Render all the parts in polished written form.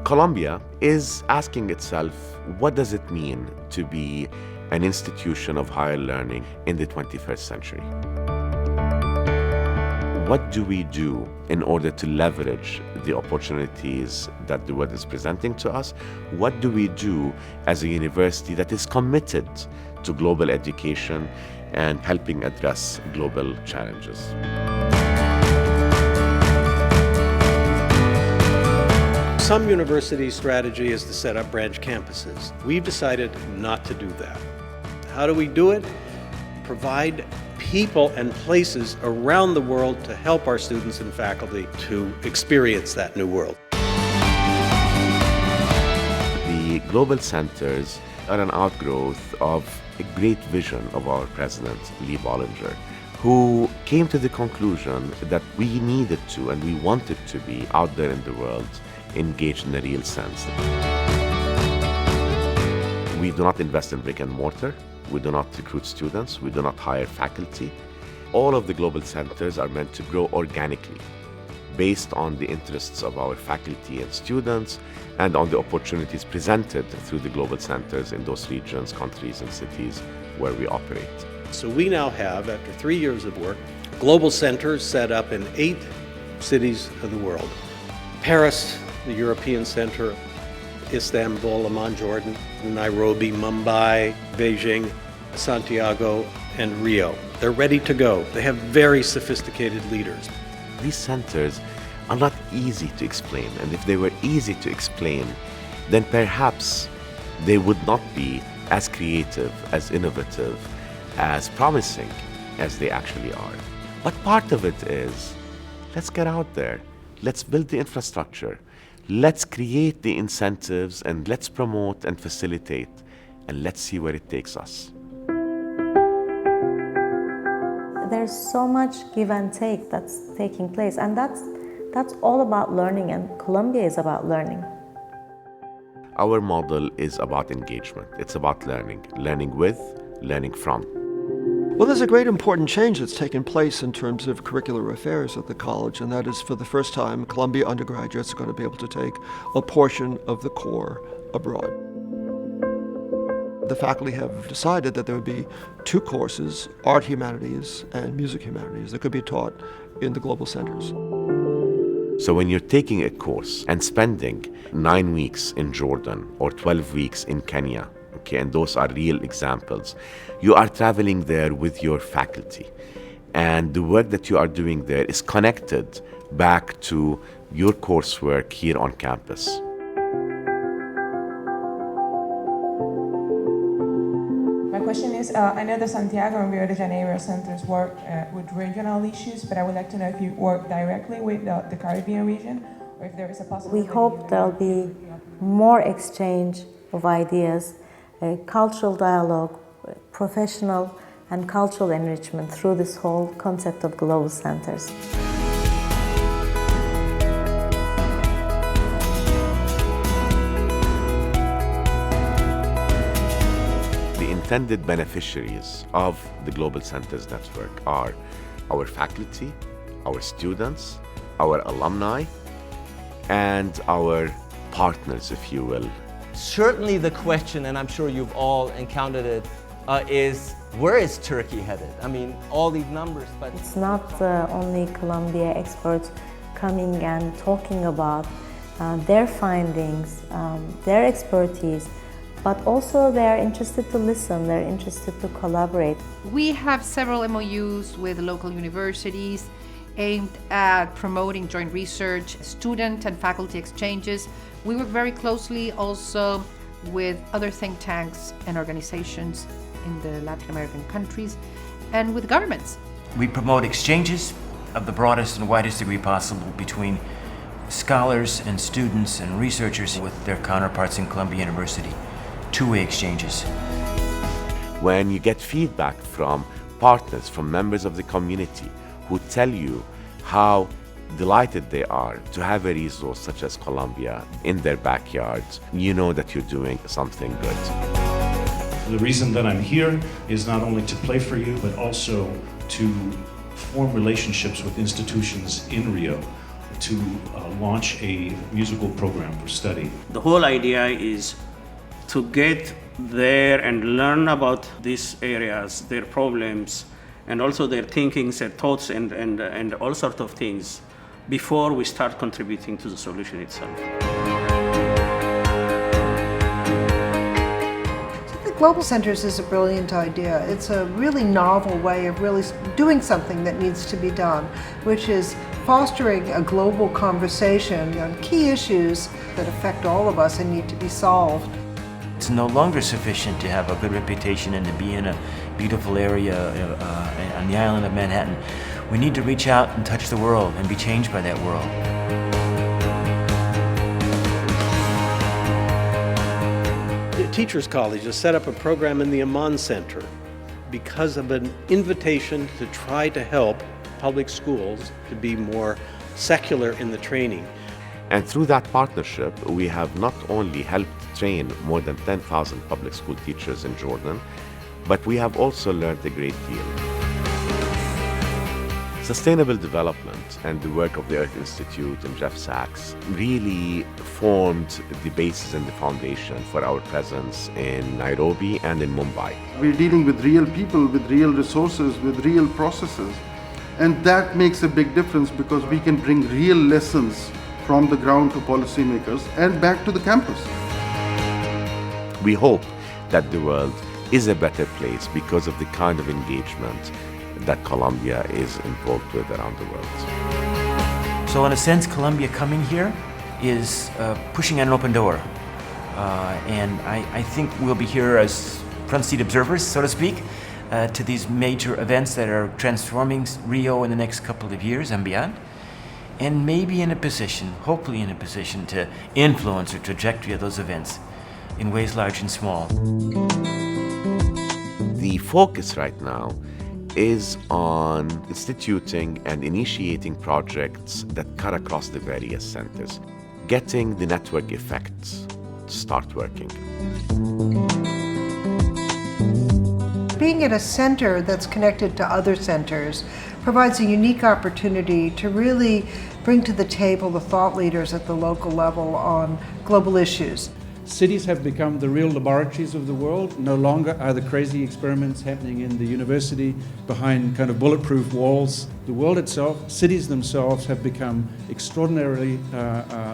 Colombia is asking itself, what does it mean to be an institution of higher learning in the 21st century? What do we do in order to leverage the opportunities that the world is presenting to us? What do we do as a university that is committed to global education and helping address global challenges? Some universities' strategy is to set up branch campuses. We've decided not to do that. How do we do it? Provide people and places around the world to help our students and faculty to experience that new world. The global centers are an outgrowth of a great vision of our president, Bollinger, who came to the conclusion that we needed to and we wanted to be out there in the world, engaged in a real sense. We do not invest in brick and mortar. We do not recruit students. We do not hire faculty. All of the global centers are meant to grow organically, based on the interests of our faculty and students and on the opportunities presented through the global centers in those regions, countries, and cities where we operate. So we now have, after 3 years of work, global centers set up in 8 cities of the world. Paris, the European Center, Istanbul, Amman, Jordan, Nairobi, Mumbai, Beijing, Santiago, and Rio. They're ready to go. They have very sophisticated leaders. These centers are not easy to explain, and if they were easy to explain, then perhaps they would not be as creative, as innovative, as promising as they actually are. But part of it is, let's get out there, let's build the infrastructure, let's create the incentives, and let's promote and facilitate, and let's see where it takes us. There's so much give and take that's taking place, and that's all about learning, and Colombia is about learning. Our model is about engagement. It's about learning with, learning from. Well, there's a great important change that's taken place in terms of curricular affairs at the college, and that is for the first time, Columbia undergraduates are going to be able to take a portion of the core abroad. The faculty have decided that there would be 2 courses, art humanities and music humanities, that could be taught in the global centers. So when you're taking a course and spending 9 weeks in Jordan or 12 weeks in Kenya, okay, and those are real examples, you are traveling there with your faculty. And the work that you are doing there is connected back to your coursework here on campus. My question is, I know the Santiago and Rio de Janeiro centers work with regional issues, but I would like to know if you work directly with the Caribbean region, or if there is a possibility. We hope there'll be more exchange of ideas, cultural dialogue, professional and cultural enrichment through this whole concept of global centers. The intended beneficiaries of the Global Centers Network are our faculty, our students, our alumni, and our partners, if you will. Certainly the question, and I'm sure you've all encountered it, is where is Turkey headed? I mean, all these numbers, but... It's not only Columbia experts coming and talking about their findings, their expertise, but also they're interested to listen, they're interested to collaborate. We have several MOUs with local universities aimed at promoting joint research, student and faculty exchanges. We work very closely also with other think tanks and organizations in the Latin American countries and with governments. We promote exchanges of the broadest and widest degree possible between scholars and students and researchers with their counterparts in Columbia University. Two-way exchanges. When you get feedback from partners, from members of the community who tell you how delighted they are to have a resource such as Columbia in their backyards, you know that you're doing something good. The reason that I'm here is not only to play for you, but also to form relationships with institutions in Rio to launch a musical program for study. The whole idea is to get there and learn about these areas, their problems, and also their thinkings and thoughts and all sorts of things before we start contributing to the solution itself. Global centers is a brilliant idea. It's a really novel way of really doing something that needs to be done, which is fostering a global conversation on key issues that affect all of us and need to be solved. It's no longer sufficient to have a good reputation and to be in a beautiful area on the island of Manhattan. We need to reach out and touch the world and be changed by that world. The Teachers College has set up a program in the Amman Center because of an invitation to try to help public schools to be more secular in the training. And through that partnership, we have not only helped train more than 10,000 public school teachers in Jordan, but we have also learned a great deal. Sustainable development and the work of the Earth Institute and Jeff Sachs really formed the basis and the foundation for our presence in Nairobi and in Mumbai. We're dealing with real people, with real resources, with real processes. And that makes a big difference because we can bring real lessons from the ground to policymakers and back to the campus. We hope that the world is a better place because of the kind of engagement that Columbia is involved with around the world. So in a sense, Columbia coming here is pushing an open door. And I think we'll be here as front seat observers, so to speak, to these major events that are transforming Rio in the next couple of years and beyond. And maybe in a position, hopefully in a position, to influence the trajectory of those events in ways large and small. The focus right now is on instituting and initiating projects that cut across the various centers, getting the network effects to start working. Being at a center that's connected to other centers provides a unique opportunity to really bring to the table the thought leaders at the local level on global issues. Cities have become the real laboratories of the world. No longer are the crazy experiments happening in the university behind kind of bulletproof walls. The world itself, cities themselves have become extraordinarily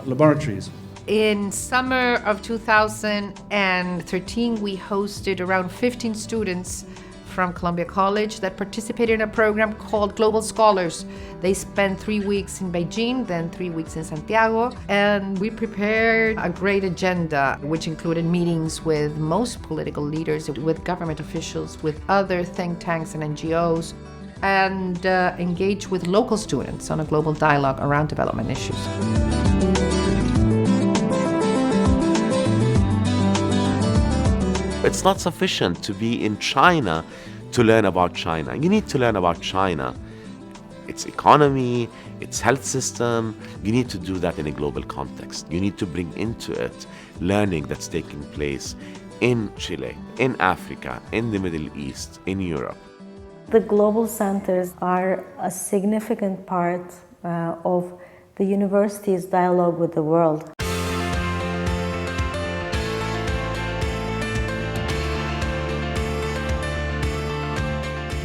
laboratories. In summer of 2013, we hosted around 15 students from Columbia College that participated in a program called Global Scholars. They spent 3 weeks in Beijing, then 3 weeks in Santiago, and we prepared a great agenda, which included meetings with most political leaders, with government officials, with other think tanks and NGOs, and engaged with local students on a global dialogue around development issues. It's not sufficient to be in China to learn about China. You need to learn about China, its economy, its health system. You need to do that in a global context. You need to bring into it learning that's taking place in Chile, in Africa, in the Middle East, in Europe. The global centers are a significant part of the university's dialogue with the world.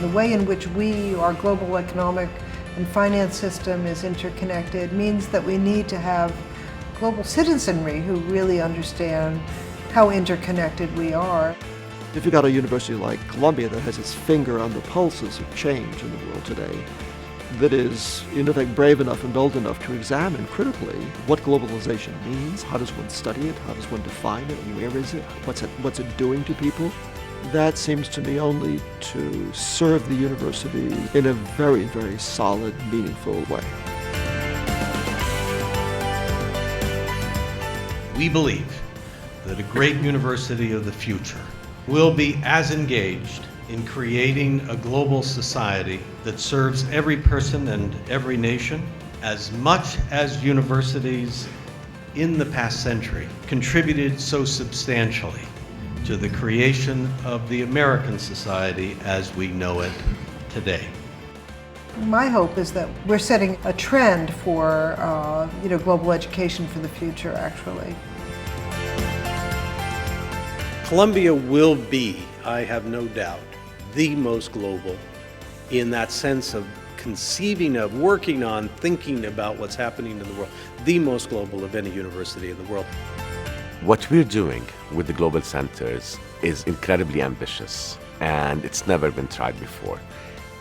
The way in which our global economic and finance system is interconnected means that we need to have global citizenry who really understand how interconnected we are. If you've got a university like Columbia that has its finger on the pulses of change in the world today, that is, brave enough and bold enough to examine critically what globalization means, how does one study it, how does one define it, where is it, what's it doing to people, that seems to me only to serve the university in a very, very solid, meaningful way. We believe that a great university of the future will be as engaged in creating a global society that serves every person and every nation as much as universities in the past century contributed so substantially to the creation of the American society as we know it today. My hope is that we're setting a trend for global education for the future, actually. Columbia will be, I have no doubt, the most global in that sense of conceiving of, working on, thinking about what's happening in the world, the most global of any university in the world. What we're doing with the global centers is incredibly ambitious, and it's never been tried before.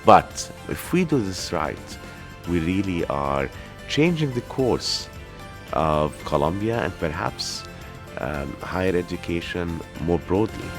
But if we do this right, we really are changing the course of Columbia and perhaps higher education more broadly.